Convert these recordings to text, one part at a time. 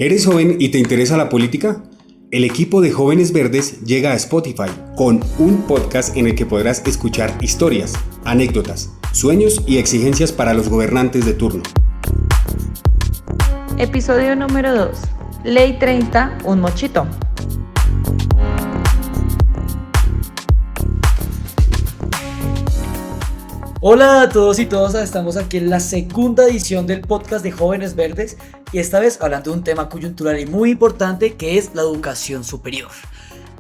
¿Eres joven y te interesa la política? El equipo de Jóvenes Verdes llega a Spotify con un podcast en el que podrás escuchar historias, anécdotas, sueños y exigencias para los gobernantes de turno. Episodio número 2. Ley 30, un mochito. Hola a todos y todas, estamos aquí en la segunda edición del podcast de Jóvenes Verdes y esta vez hablando de un tema coyuntural y muy importante que es la educación superior.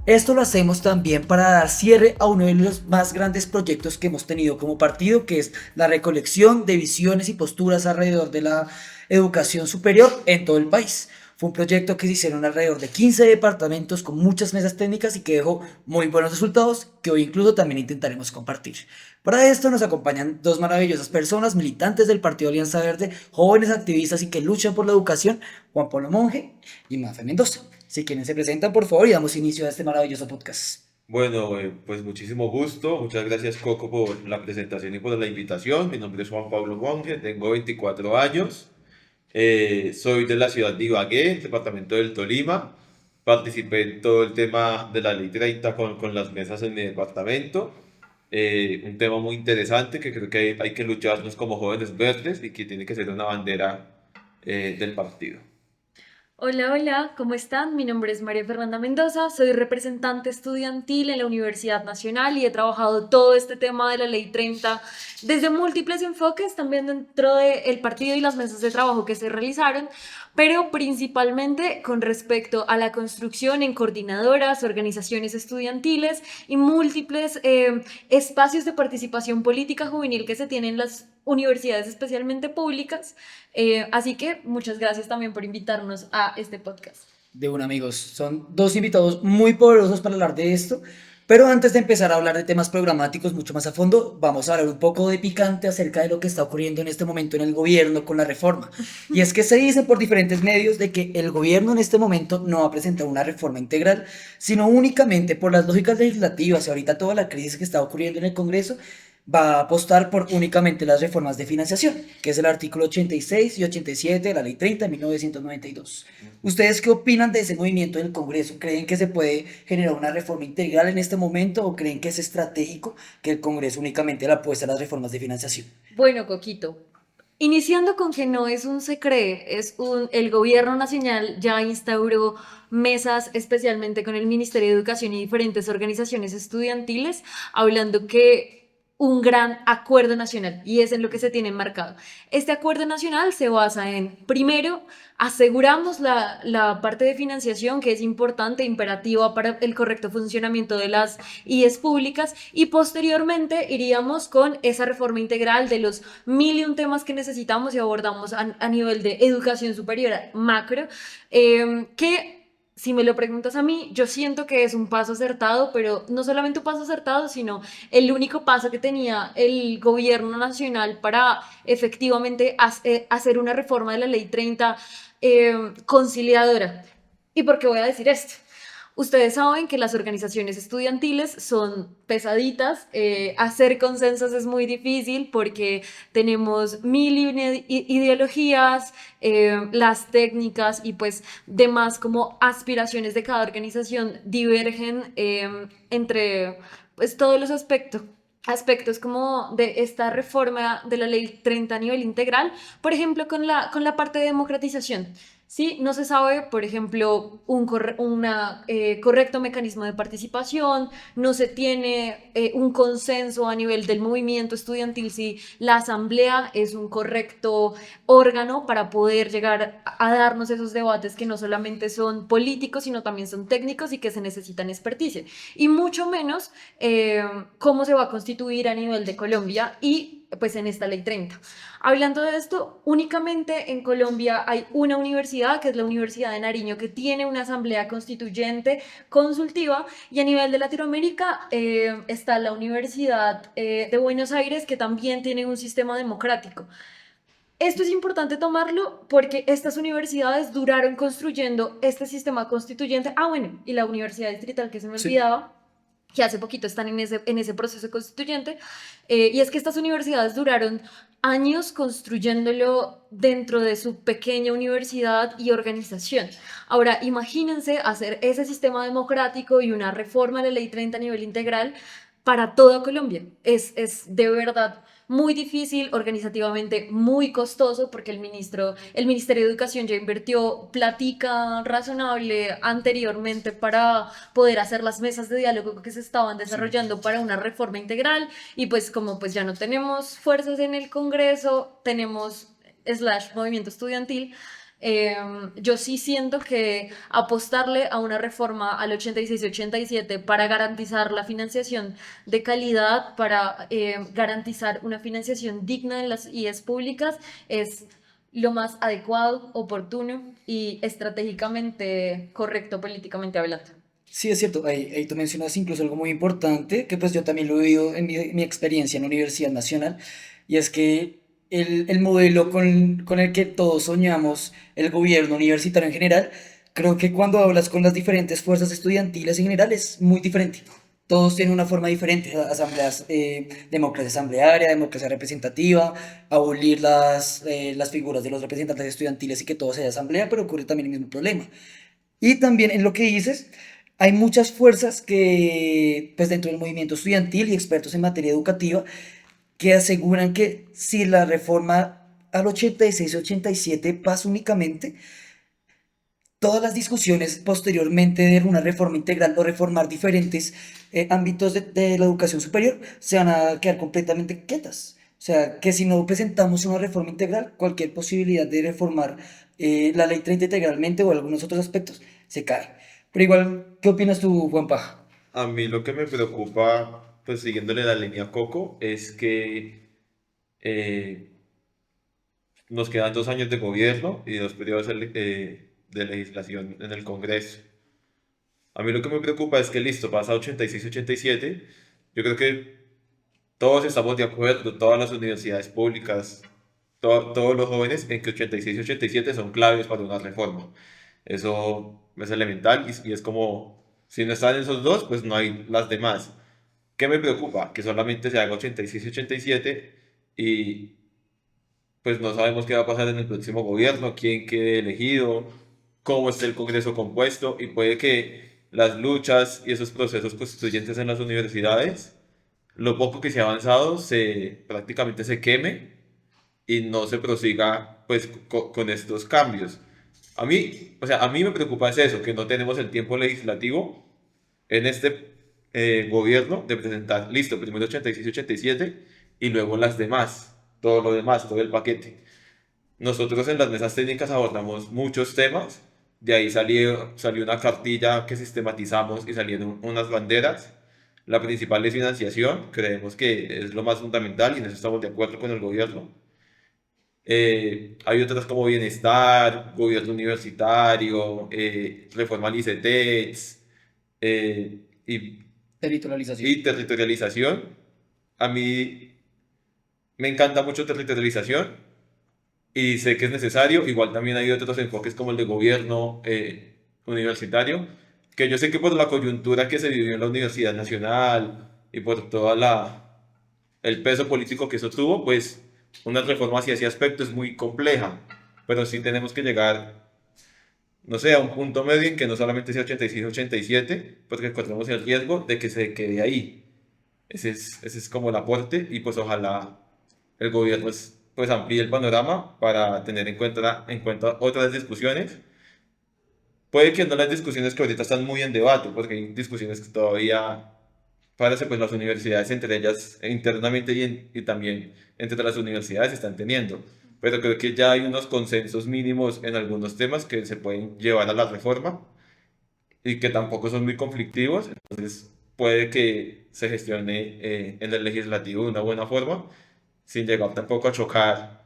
Esto lo hacemos también para dar cierre a uno de los más grandes proyectos que hemos tenido como partido, que es la recolección de visiones y posturas alrededor de la educación superior en todo el país. Fue un proyecto que se hicieron alrededor de 15 departamentos con muchas mesas técnicas y que dejó muy buenos resultados que hoy incluso también intentaremos compartir. Para esto nos acompañan dos maravillosas personas, militantes del Partido Alianza Verde, jóvenes activistas y que luchan por la educación, Juan Pablo Monge y Mafe Mendoza. Si quieren se presentan por favor y damos inicio a este maravilloso podcast. Bueno, pues muchísimo gusto. Muchas gracias, Coco, por la presentación y por la invitación. Mi nombre es Juan Pablo Monge, tengo 24 años. Soy de la ciudad de Ibagué, departamento del Tolima. Participé en todo el tema de la Ley 30 con las mesas en mi departamento. Un tema muy interesante que creo que hay que lucharnos como jóvenes verdes y que tiene que ser una bandera del partido. Hola, hola, ¿cómo están? Mi nombre es María Fernanda Mendoza, soy representante estudiantil en la Universidad Nacional y he trabajado todo este tema de la Ley 30 desde múltiples enfoques, también dentro del partido y las mesas de trabajo que se realizaron, pero principalmente con respecto a la construcción en coordinadoras, organizaciones estudiantiles y múltiples espacios de participación política juvenil que se tienen en las universidades, especialmente públicas. Así que muchas gracias también por invitarnos a este podcast. De un amigos, son dos invitados muy poderosos para hablar de esto, pero antes de empezar a hablar de temas programáticos mucho más a fondo, vamos a hablar un poco de picante acerca de lo que está ocurriendo en este momento en el gobierno con la reforma. Y es que se dice por diferentes medios de que el gobierno en este momento no va a presentar una reforma integral, sino únicamente por las lógicas legislativas y ahorita toda la crisis que está ocurriendo en el Congreso, va a apostar por únicamente las reformas de financiación, que es el artículo 86 y 87 de la Ley 30 de 1992. ¿Ustedes qué opinan de ese movimiento del Congreso? ¿Creen que se puede generar una reforma integral en este momento o creen que es estratégico que el Congreso únicamente le apueste a las reformas de financiación? Bueno, Coquito, iniciando con que no es un se cree, el gobierno nacional ya instauró mesas especialmente con el Ministerio de Educación y diferentes organizaciones estudiantiles, hablando que un gran acuerdo nacional y es en lo que se tiene enmarcado. Este acuerdo nacional se basa en, primero, aseguramos la parte de financiación que es importante, imperativa para el correcto funcionamiento de las IES públicas y posteriormente iríamos con esa reforma integral de los 1001 temas que necesitamos y abordamos a nivel de educación superior macro, que si me lo preguntas a mí, yo siento que es un paso acertado, pero no solamente un paso acertado, sino el único paso que tenía el gobierno nacional para efectivamente hacer una reforma de la Ley 30 conciliadora. ¿Y por qué voy a decir esto? Ustedes saben que las organizaciones estudiantiles son pesaditas, hacer consensos es muy difícil porque tenemos mil y una ideologías, las técnicas y pues demás como aspiraciones de cada organización divergen entre pues todos los aspectos como de esta reforma de la Ley 30 a nivel integral, por ejemplo, con la parte de democratización. Sí, no se sabe, por ejemplo, un correcto mecanismo de participación, no se tiene un consenso a nivel del movimiento estudiantil si la asamblea es un correcto órgano para poder llegar a darnos esos debates que no solamente son políticos, sino también son técnicos y que se necesitan experticia. Y mucho menos cómo se va a constituir a nivel de Colombia y pues en esta Ley 30. Hablando de esto, únicamente en Colombia hay una universidad, que es la Universidad de Nariño, que tiene una asamblea constituyente consultiva, y a nivel de Latinoamérica está la Universidad de Buenos Aires, que también tiene un sistema democrático. Esto es importante tomarlo porque estas universidades duraron construyendo este sistema constituyente. Ah, bueno, y la Universidad Distrital, que se me olvidaba, que hace poquito están en ese proceso constituyente, y es que estas universidades duraron años construyéndolo dentro de su pequeña universidad y organización. Ahora, imagínense hacer ese sistema democrático y una reforma de la Ley 30 a nivel integral para toda Colombia. Es de verdad muy difícil, organizativamente muy costoso, porque el Ministerio de Educación ya invirtió platica razonable anteriormente para poder hacer las mesas de diálogo que se estaban desarrollando para una reforma integral, y pues como pues ya no tenemos fuerzas en el Congreso, tenemos slash movimiento estudiantil. Yo sí siento que apostarle a una reforma al 86-87 para garantizar la financiación de calidad, para garantizar una financiación digna en las IES públicas, es lo más adecuado, oportuno y estratégicamente correcto políticamente hablando. Sí, es cierto, ahí tú mencionas incluso algo muy importante, que pues yo también lo he vivido en mi experiencia en la Universidad Nacional, y es que el modelo con el que todos soñamos, el gobierno universitario en general, creo que cuando hablas con las diferentes fuerzas estudiantiles en general es muy diferente. Todos tienen una forma diferente, asambleas, democracia asamblearia, democracia representativa, abolir las figuras de los representantes estudiantiles y que todo sea asamblea, pero ocurre también el mismo problema. Y también en lo que dices, hay muchas fuerzas que, pues dentro del movimiento estudiantil y expertos en materia educativa, que aseguran que si la reforma al 86-87 pasa únicamente, todas las discusiones posteriormente de una reforma integral o reformar diferentes ámbitos de la educación superior se van a quedar completamente quietas. O sea, que si no presentamos una reforma integral, cualquier posibilidad de reformar la ley 30 integralmente o algunos otros aspectos se cae. Pero igual, ¿qué opinas tú, Juanpa? A mí lo que me preocupa, pues siguiéndole la línea Coco, es que eh, nos quedan 2 años de gobierno y 2 periodos de legislación en el Congreso. A mí lo que me preocupa es que listo, pasa 86-87, yo creo que todos estamos de acuerdo, todas las universidades públicas, todos los jóvenes, en que 86-87 son claves para una reforma. Eso es elemental y es como, si no están esos dos, pues no hay las demás. ¿Qué me preocupa? Que solamente se haga 86-87 y pues no sabemos qué va a pasar en el próximo gobierno, quién quede elegido, cómo esté el Congreso compuesto, y puede que las luchas y esos procesos constituyentes en las universidades, lo poco que se ha avanzado, prácticamente se queme y no se prosiga pues con estos cambios. A mí me preocupa es eso, que no tenemos el tiempo legislativo en este gobierno de presentar, listo, primero 86-87 y luego las demás, todo lo demás, todo el paquete. Nosotros en las mesas técnicas abordamos muchos temas, de ahí salió una cartilla que sistematizamos y salieron unas banderas. La principal es financiación, creemos que es lo más fundamental y en eso estamos de acuerdo con el gobierno. Hay otras como bienestar, gobierno universitario, reforma al ICETEX, y Territorialización. territorialización. A mí me encanta mucho territorialización y sé que es necesario. Igual también hay otros enfoques como el de gobierno universitario, que yo sé que por la coyuntura que se vivió en la Universidad Nacional y por el peso político que eso tuvo, pues una reforma hacia ese aspecto es muy compleja, pero sí tenemos que llegar, no sé, a un punto medio en que no solamente sea 86-87, porque corremos el riesgo de que se quede ahí. Ese es como el aporte y pues ojalá el gobierno pues amplíe el panorama para tener en cuenta otras discusiones. Puede que no las discusiones que ahorita están muy en debate, porque hay discusiones que todavía parece pues las universidades entre ellas internamente y también entre las universidades están teniendo. Pero creo que ya hay unos consensos mínimos en algunos temas que se pueden llevar a la reforma y que tampoco son muy conflictivos, entonces puede que se gestione en el legislativo de una buena forma, sin llegar tampoco a chocar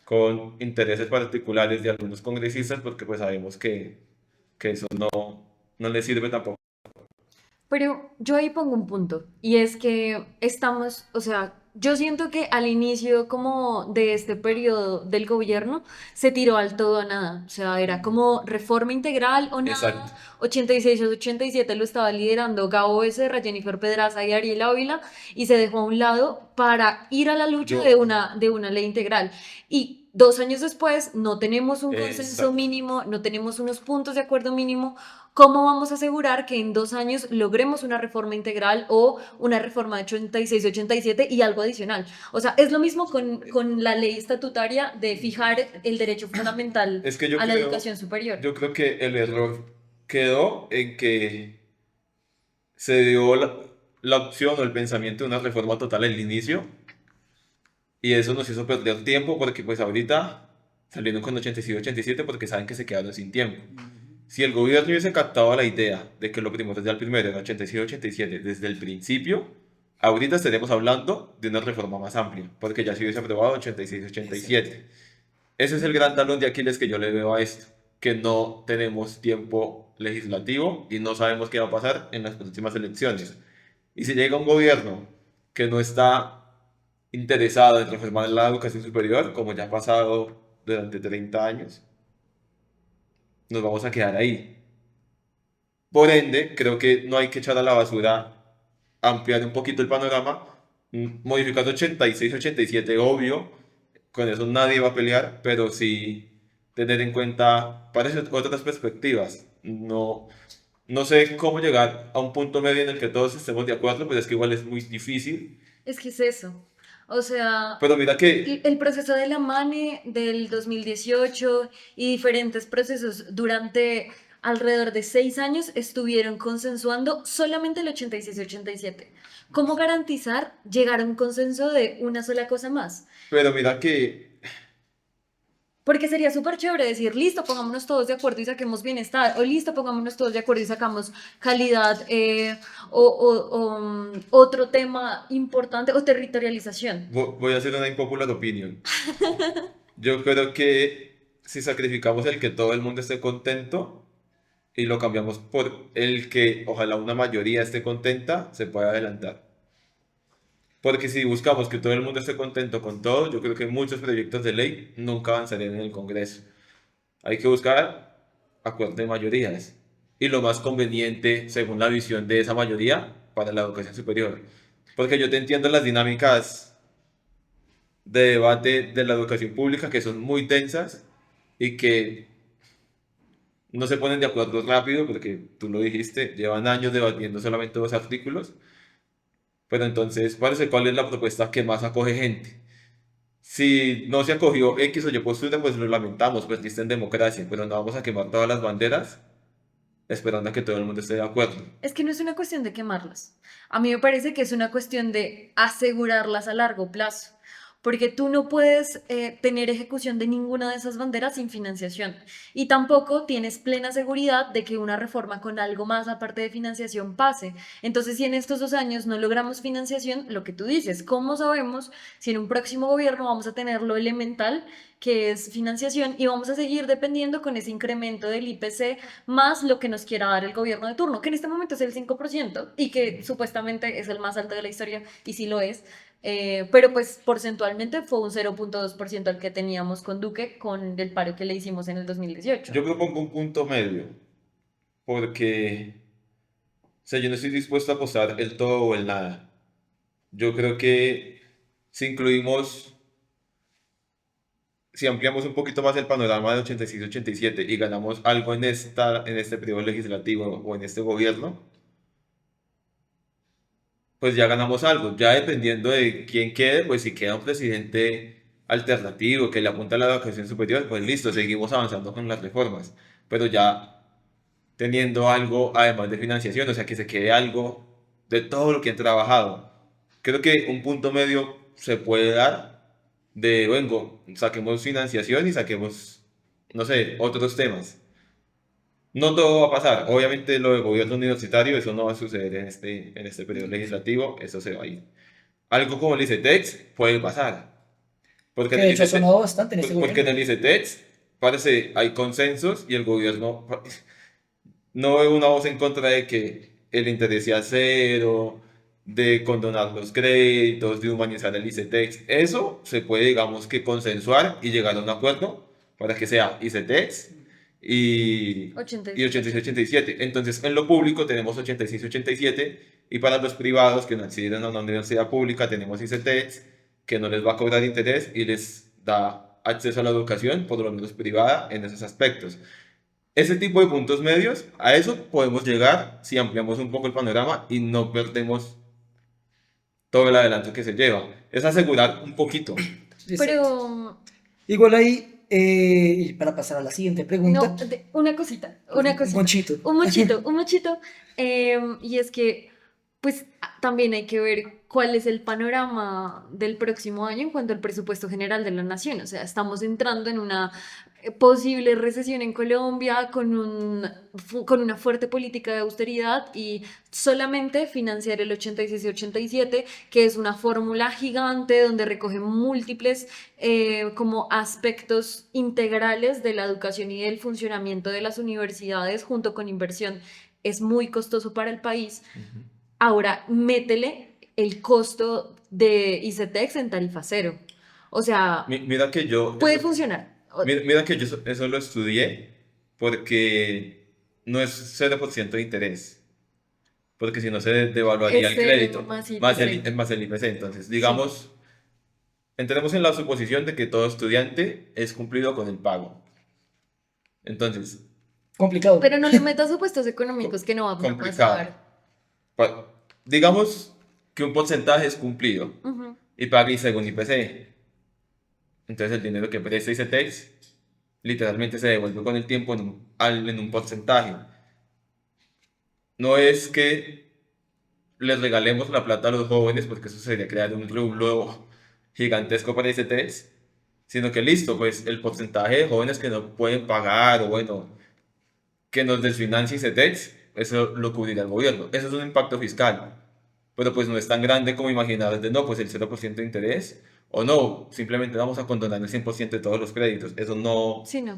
con intereses particulares de algunos congresistas, porque pues sabemos que eso no les sirve tampoco. Pero yo ahí pongo un punto, y es que estamos, o sea, Yo siento que al inicio como de este periodo del gobierno se tiró al todo o nada, o sea, era como reforma integral o Exacto. nada, 86 o 87 lo estaba liderando Gabo Becerra, Jennifer Pedraza y Ariel Ávila y se dejó a un lado para ir a la lucha Yo, de una ley integral. Y 2 años después no tenemos un consenso exacto. mínimo, no tenemos unos puntos de acuerdo mínimo. ¿Cómo vamos a asegurar que en 2 años logremos una reforma integral o una reforma de 86, 87 y algo adicional? O sea, es lo mismo con la ley estatutaria de fijar el derecho fundamental Es que a la educación superior. yo creo que el error quedó en que se dio la opción o el pensamiento de una reforma total al inicio y eso nos hizo perder tiempo porque pues ahorita salieron con 86 y 87 porque saben que se quedaron sin tiempo. Si el gobierno hubiese captado la idea de que lo primordial primero era 86 y 87 desde el principio, ahorita estaríamos hablando de una reforma más amplia porque ya se hubiese aprobado 86 y 87. Ese es el gran talón de Aquiles que yo le veo a esto, que no tenemos tiempo legislativo y no sabemos qué va a pasar en las próximas elecciones. Y si llega un gobierno que no está interesado en reformar la educación superior, como ya ha pasado durante 30 años, nos vamos a quedar ahí. Por ende, creo que no hay que echar a la basura, ampliar un poquito el panorama, modificando 86, 87, obvio, con eso nadie va a pelear, pero sí tener en cuenta otras perspectivas. No, no sé cómo llegar a un punto medio en el que todos estemos de acuerdo, pero es que igual es muy difícil. Es que es eso. O sea, Pero mira que, el proceso de la MANE del 2018 y diferentes procesos durante alrededor de 6 años estuvieron consensuando solamente el 86-87. ¿Cómo garantizar llegar a un consenso de una sola cosa más? pero mira que, Porque sería súper chévere decir, listo, pongámonos todos de acuerdo y saquemos bienestar, o listo, pongámonos todos de acuerdo y sacamos calidad, otro tema importante, o territorialización. voy a hacer una impopular opinion. Yo creo que si sacrificamos el que todo el mundo esté contento y lo cambiamos por el que ojalá una mayoría esté contenta, se puede adelantar. Porque si buscamos que todo el mundo esté contento con todo, yo creo que muchos proyectos de ley nunca avanzarían en el Congreso. Hay que buscar acuerdos de mayorías y lo más conveniente según la visión de esa mayoría para la educación superior. Porque yo te entiendo las dinámicas de debate de la educación pública que son muy tensas y que no se ponen de acuerdo rápido porque tú lo dijiste, llevan años debatiendo solamente 2 artículos, pero entonces, ¿cuál es la propuesta que más acoge gente? Si no se acogió X o Y postura, pues lo lamentamos, perdiste en democracia, pero no vamos a quemar todas las banderas esperando a que todo el mundo esté de acuerdo. Es que no es una cuestión de quemarlas. A mí me parece que es una cuestión de asegurarlas a largo plazo. Porque tú no puedes tener ejecución de ninguna de esas banderas sin financiación. Y tampoco tienes plena seguridad de que una reforma con algo más aparte de financiación pase. Entonces, si en estos 2 años no logramos financiación, lo que tú dices, ¿cómo sabemos si en un próximo gobierno vamos a tener lo elemental que es financiación y vamos a seguir dependiendo con ese incremento del IPC más lo que nos quiera dar el gobierno de turno, que en este momento es el 5% y que supuestamente es el más alto de la historia y sí lo es, pero pues porcentualmente fue un 0,2% al que teníamos con Duque con el paro que le hicimos en el 2018. Yo propongo un punto medio, porque o sea, yo no estoy dispuesto a apostar el todo o el nada. Yo creo que si incluimos, si ampliamos un poquito más el panorama de 86-87 y ganamos algo en este periodo legislativo o en este gobierno, pues ya ganamos algo. Ya dependiendo de quién quede, pues si queda un presidente alternativo que le apunta a la educación superior, pues listo, seguimos avanzando con las reformas. Pero ya teniendo algo además de financiación, o sea, que se quede algo de todo lo que han trabajado. Creo que un punto medio se puede dar de, vengo, saquemos financiación y saquemos, no sé, otros temas. No todo va a pasar. Obviamente lo de gobierno universitario, eso no va a suceder en este periodo legislativo, eso se va a ir. Algo como el ICETEX puede pasar. Porque Que en de el hecho ha ICETEX, sonado bastante en este porque en gobierno. el ICETEX parece hay consensos y el gobierno no veo una voz en contra de que el interés sea cero, de condonar los créditos, de humanizar el ICETEX. Eso se puede, digamos que consensuar y llegar a un acuerdo para que sea ICETEX y 86-87. Entonces, en lo público tenemos 86-87 y para los privados que no acceden a una universidad pública tenemos ICETEX, que no les va a cobrar interés y les da acceso a la educación, por lo menos privada, en esos aspectos. Ese tipo de puntos medios, a eso podemos llegar si ampliamos un poco el panorama y no perdemos todo el adelanto que se lleva. Es asegurar un poquito. Pero Igual ahí, y para pasar a la siguiente pregunta, no, una cosita, una cosita. Monchito. Un mochito. Y es que, pues, también hay que ver cuál es el panorama del próximo año en cuanto al presupuesto general de la nación. O sea, estamos entrando en una posible recesión en Colombia con una fuerte política de austeridad y solamente financiar el 86 y 87, que es una fórmula gigante donde recoge múltiples como aspectos integrales de la educación y del funcionamiento de las universidades junto con inversión, es muy costoso para el país. Ahora, métele el costo de ICETEX en tarifa cero. O sea, Mira que yo... puede funcionar. Mira que yo eso lo estudié porque no es 0% de interés. Porque si no se devaluaría Es el cero crédito más más IPC. más el IPC. Entonces, digamos, entremos en la suposición de que todo estudiante es cumplido con el pago. Entonces, Complicado. Pero no le metas supuestos económicos que no va a complicado. pasar. Digamos que un porcentaje es cumplido Ujú. y pague según IPC. Entonces el dinero que presta ICETEX literalmente se devuelve con el tiempo en un porcentaje. No es que les regalemos la plata a los jóvenes, porque eso sería crear un rublo gigantesco para ICETEX, sino que listo, pues el porcentaje de jóvenes que no pueden pagar o bueno, que nos desfinancie ICETEX, eso lo cubrirá el gobierno. Eso es un impacto fiscal, pero pues no es tan grande como imaginar de no, pues el 0% de interés, o no, simplemente vamos a condonar el 100% de todos los créditos. Eso Sí, no.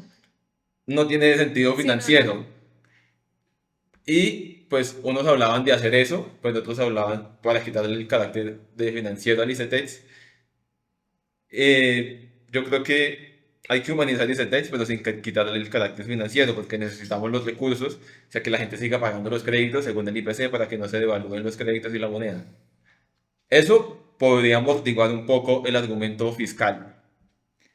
no tiene sentido Sí, no, financiero. no. Y pues unos hablaban de hacer eso, pues otros hablaban para quitarle el carácter de financiero al ICETEX. Yo creo que hay que humanizar ICETEX, pero sin quitarle el carácter financiero, porque necesitamos los recursos, o sea, que la gente siga pagando los créditos según el IPC para que no se devalúen los créditos y la moneda. Eso podría amortiguar un poco el argumento fiscal.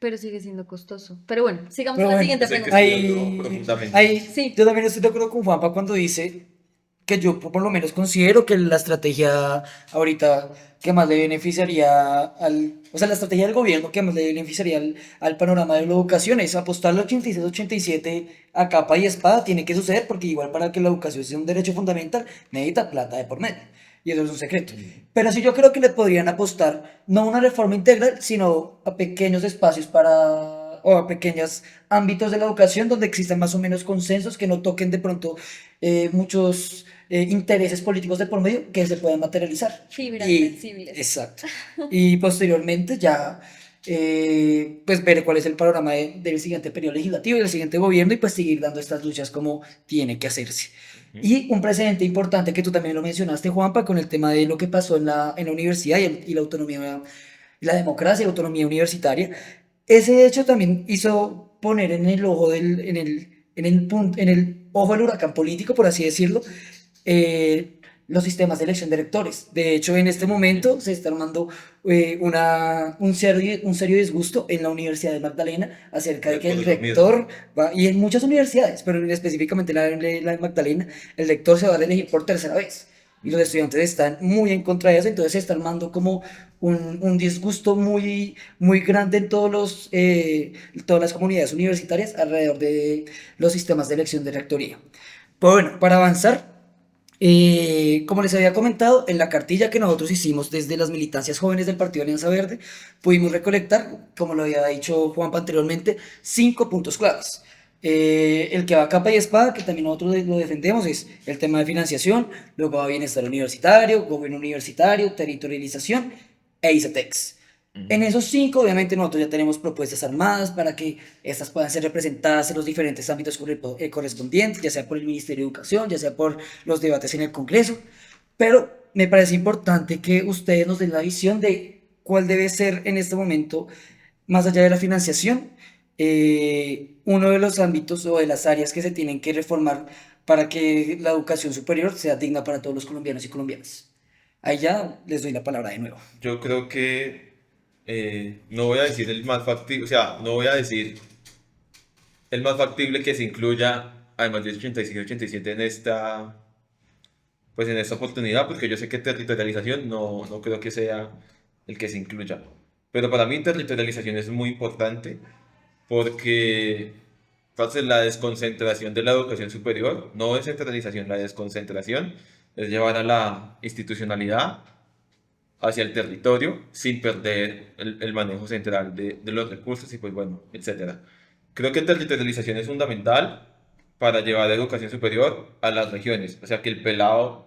Pero sigue siendo costoso. Pero bueno, sigamos Pero con la bueno, siguiente Sé que pregunta. estudiarlo profundamente. Ahí, Sí. yo también estoy de acuerdo con Juanpa cuando dice que yo por lo menos considero que la estrategia ahorita que más le beneficiaría o sea, la estrategia del gobierno que más le beneficiaría al panorama de la educación es apostar al 86-87 a capa y espada, tiene que suceder porque igual para que la educación sea un derecho fundamental necesita plata de por medio. Y eso es un secreto. Pero sí yo creo que le podrían apostar no a una reforma integral, sino a pequeños espacios o a pequeños ámbitos de la educación donde existan más o menos consensos que no toquen de pronto muchos intereses políticos de por medio que se puedan materializar. Fibras Y- sensibles. Exacto. Y posteriormente ya pues ver cuál es el panorama del siguiente periodo legislativo y del siguiente gobierno y pues seguir dando estas luchas como tiene que hacerse. Y un precedente importante que tú también lo mencionaste, Juanpa, con el tema de lo que pasó en la universidad y la autonomía, la democracia y la autonomía universitaria. Ese hecho también hizo poner en el ojo en el ojo del huracán político, por así decirlo, los sistemas de elección de rectores. De hecho, en este momento se está armando un serio disgusto en la Universidad de Magdalena acerca de que el Por lo mismo. rector y en muchas universidades, pero específicamente la de Magdalena, el rector se va a reelegir por tercera vez. Y los estudiantes están muy en contra de eso, entonces se está armando como un disgusto muy, muy grande en todas las comunidades universitarias alrededor de los sistemas de elección de rectoría. Pues bueno, para avanzar, como les había comentado, en la cartilla que nosotros hicimos desde las militancias jóvenes del Partido Alianza Verde, pudimos recolectar, como lo había dicho Juanpa anteriormente, 5 puntos claves. El que va a capa y espada, que también nosotros lo defendemos, es el tema de financiación, luego va bienestar universitario, gobierno universitario, territorialización e ICETEX. En esos 5, obviamente, nosotros ya tenemos propuestas armadas para que estas puedan ser representadas en los diferentes ámbitos correspondientes, ya sea por el Ministerio de Educación, ya sea por los debates en el Congreso, pero me parece importante que ustedes nos den la visión de cuál debe ser en este momento, más allá de la financiación, uno de los ámbitos o de las áreas que se tienen que reformar para que la educación superior sea digna para todos los colombianos y colombianas. Ahí ya les doy la palabra de nuevo. Yo creo que no voy a decir el más factible, o sea, no voy a decir el más factible que se incluya, además de 86 y 87 en esta, pues en esta oportunidad, porque yo sé que territorialización no creo que sea el que se incluya. Pero para mí territorialización es muy importante porque entonces la desconcentración de la educación superior, no descentralización, la desconcentración es llevar a la institucionalidad hacia el territorio sin perder el manejo central de los recursos y pues bueno, etcétera. Creo que la territorialización es fundamental para llevar la educación superior a las regiones, o sea que el pelado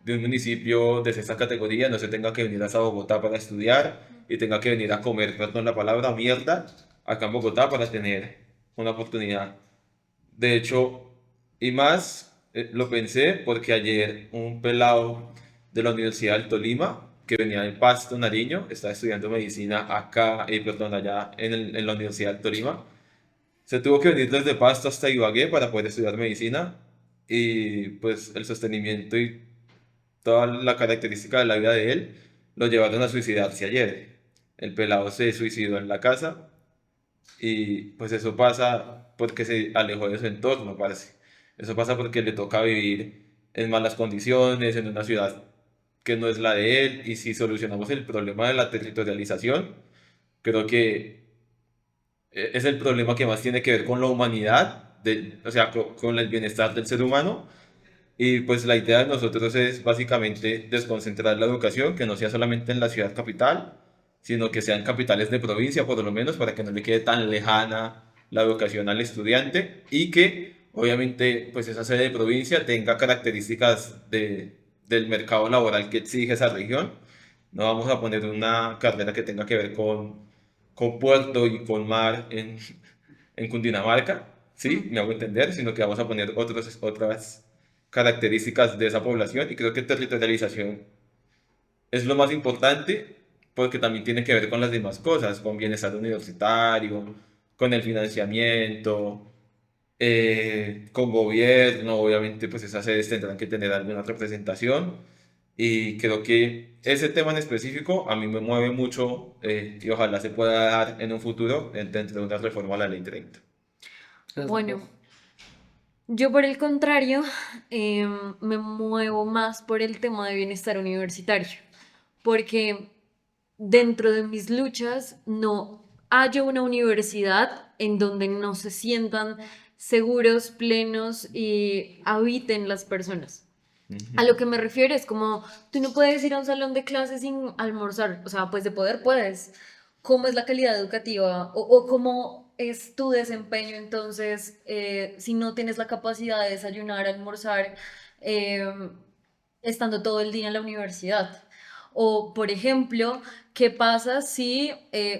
de un municipio de esta categoría no se tenga que venir hasta Bogotá para estudiar y tenga que venir a comer, perdón la palabra, mierda, acá en Bogotá para tener una oportunidad. De hecho, y más lo pensé porque ayer un pelado de la Universidad del Tolima, que venía de Pasto, Nariño, estaba estudiando medicina acá, perdón, allá en la Universidad del Tolima, se tuvo que venir desde Pasto hasta Ibagué para poder estudiar medicina y pues el sostenimiento y toda la característica de la vida de él lo llevaron a suicidarse ayer. El pelado se suicidó en la casa y pues eso pasa porque se alejó de su entorno, parece. Eso pasa porque le toca vivir en malas condiciones, en una ciudad que no es la de él. Y si solucionamos el problema de la territorialización, creo que es el problema que más tiene que ver con la humanidad, o sea, con el bienestar del ser humano. Y pues la idea de nosotros es básicamente desconcentrar la educación, que no sea solamente en la ciudad capital, sino que sean capitales de provincia por lo menos, para que no le quede tan lejana la educación al estudiante y que obviamente pues esa sede de provincia tenga características del mercado laboral que exige esa región. No vamos a poner una carrera que tenga que ver con puerto y con mar en Cundinamarca, ¿sí? Me hago entender, sino que vamos a poner otras características de esa población y creo que territorialización es lo más importante porque también tiene que ver con las demás cosas, con bienestar universitario, con el financiamiento, con gobierno, obviamente pues esas sedes tendrán que tener alguna representación y creo que ese tema en específico a mí me mueve mucho y ojalá se pueda dar en un futuro dentro de una reforma a la ley 30. Bueno, yo por el contrario me muevo más por el tema de bienestar universitario, porque dentro de mis luchas no hallo una universidad en donde no se sientan seguros, plenos y habiten las personas. A lo que me refiero es como, tú no puedes ir a un salón de clases sin almorzar, o sea, pues de poder puedes. ¿Cómo es la calidad educativa o cómo es tu desempeño entonces si no tienes la capacidad de desayunar, almorzar, eh, estando todo el día en la universidad? O, por ejemplo, ¿qué pasa si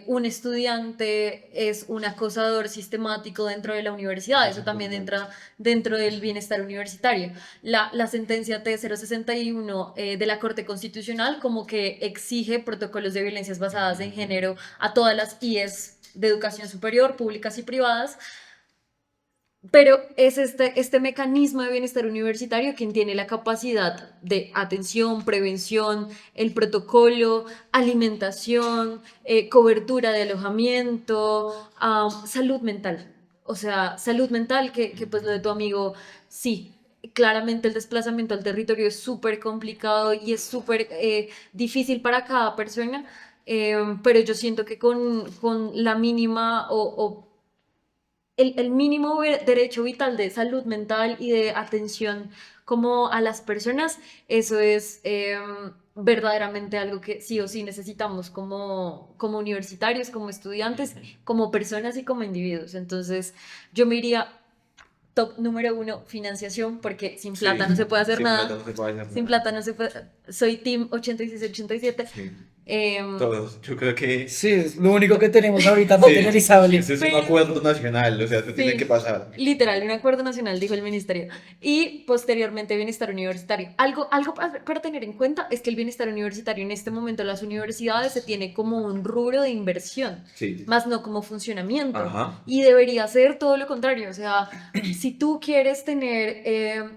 un estudiante es un acosador sistemático dentro de la universidad? Eso también entra dentro del bienestar universitario. La sentencia T061 de la Corte Constitucional como que exige protocolos de violencias basadas en género a todas las IES de educación superior, públicas y privadas, pero es este mecanismo de bienestar universitario quien tiene la capacidad de atención, prevención, el protocolo, alimentación, cobertura de alojamiento, salud mental. O sea, salud mental, que pues lo de tu amigo, sí, claramente el desplazamiento al territorio es súper complicado y es súper difícil para cada persona, pero yo siento que con la mínima o el mínimo derecho vital de salud mental y de atención como a las personas, eso es verdaderamente algo que sí o sí necesitamos como universitarios, como estudiantes, como personas y como individuos. Entonces, yo me iría top número uno, financiación, porque sin plata no se puede hacer Sin nada. plata no se puede hacer Sin nada. plata no se puede. Soy team 86-87. Sí. Todos, yo creo que Sí, es lo único que tenemos ahorita materializable. ese es un Pero- acuerdo nacional, o sea, se tiene Sí. que pasar. Literal, un acuerdo nacional, dijo el ministerio. Y posteriormente bienestar universitario. Algo para tener en cuenta es que el bienestar universitario en este momento en las universidades se tiene como un rubro de inversión, Sí. más no como funcionamiento. Ajá. Y debería ser todo lo contrario. O sea, si tú quieres tener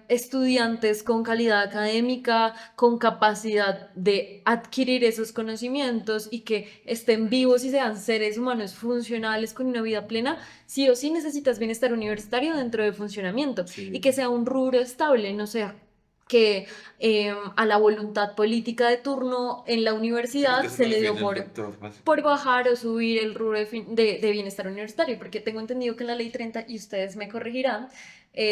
estudiantes con calidad académica, con capacidad de adquirir esos conocimientos y que estén vivos y sean seres humanos funcionales con una vida plena, sí o sí necesitas bienestar universitario dentro de funcionamiento Sí. y que sea un rubro estable, no sea que a la voluntad política de turno en la universidad se le dio por bajar o subir el rubro de bienestar universitario, porque tengo entendido que en la ley 30, y ustedes me corregirán,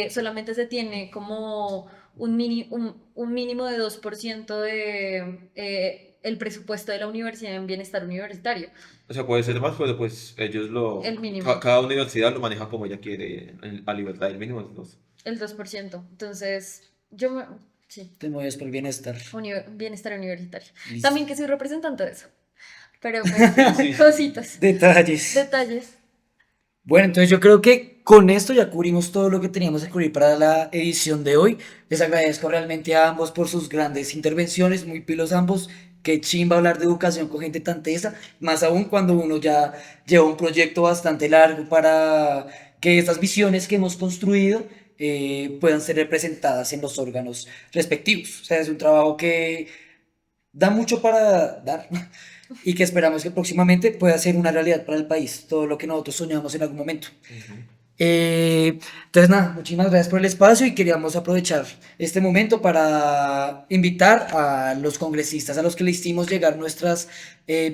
solamente se tiene como un mínimo de 2% de el presupuesto de la universidad en bienestar universitario. O sea, puede ser más, pero pues ellos El mínimo. Cada universidad lo maneja como ella quiere, a libertad, el mínimo es 2. El 2%. Entonces, sí, Te mueves por el bienestar. bienestar universitario. Listo. También que soy representante de eso. Pero pues, Sí. cositas, Detalles. detalles. Bueno, entonces yo creo que con esto ya cubrimos todo lo que teníamos que cubrir para la edición de hoy. Les agradezco realmente a ambos por sus grandes intervenciones, muy pilos ambos. Qué chimba hablar de educación con gente tan tesa, más aún cuando uno ya lleva un proyecto bastante largo para que estas visiones que hemos construido puedan ser representadas en los órganos respectivos. O sea, es un trabajo que da mucho para dar y que esperamos que próximamente pueda ser una realidad para el país, todo lo que nosotros soñamos en algún momento. Entonces nada, muchísimas gracias por el espacio y queríamos aprovechar este momento para invitar a los congresistas a los que le hicimos llegar nuestras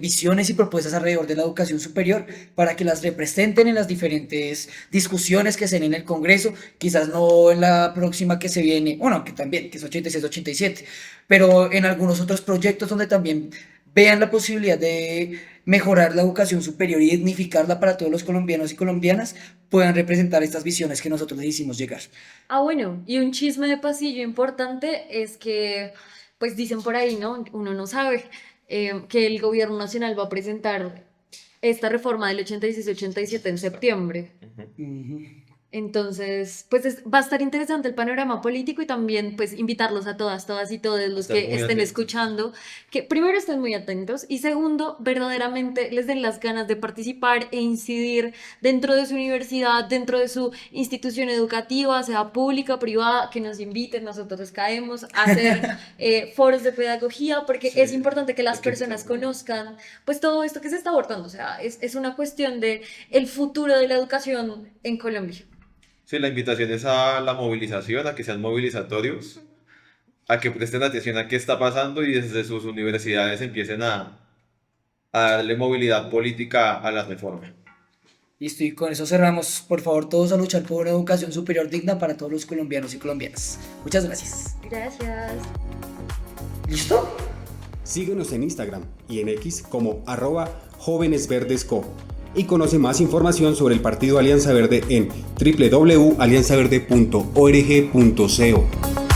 visiones y propuestas alrededor de la educación superior para que las representen en las diferentes discusiones que se den en el Congreso, quizás no en la próxima que se viene, bueno, que también, que es 86-87, pero en algunos otros proyectos donde también vean la posibilidad de mejorar la educación superior y dignificarla para todos los colombianos y colombianas, puedan representar estas visiones que nosotros les hicimos llegar. Ah, bueno, y un chisme de pasillo importante es que, pues dicen por ahí, ¿no? Uno no sabe que el gobierno nacional va a presentar esta reforma del 86-87 en septiembre. Ujú. Entonces, pues va a estar interesante el panorama político y también pues invitarlos a todas y todos los Estar que muy estén atentos. escuchando, que primero estén muy atentos y segundo, verdaderamente les den las ganas de participar e incidir dentro de su universidad, dentro de su institución educativa, sea pública, privada, que nos inviten, nosotros les caemos a hacer foros de pedagogía, porque Sí, es importante que las hay que personas hacerlo. conozcan pues todo esto que se está abordando, o sea, es una cuestión de el futuro de la educación en Colombia. Sí, la invitación es a la movilización, a que sean movilizatorios, a que presten atención a qué está pasando y desde sus universidades empiecen a darle movilidad política a la reforma. Listo, y con eso cerramos. Por favor, todos a luchar por una educación superior digna para todos los colombianos y colombianas. Muchas gracias. Gracias. ¿Listo? Síguenos en Instagram y en X como @jóvenesverdesco y conoce más información sobre el Partido Alianza Verde en www.alianzaverde.org.co.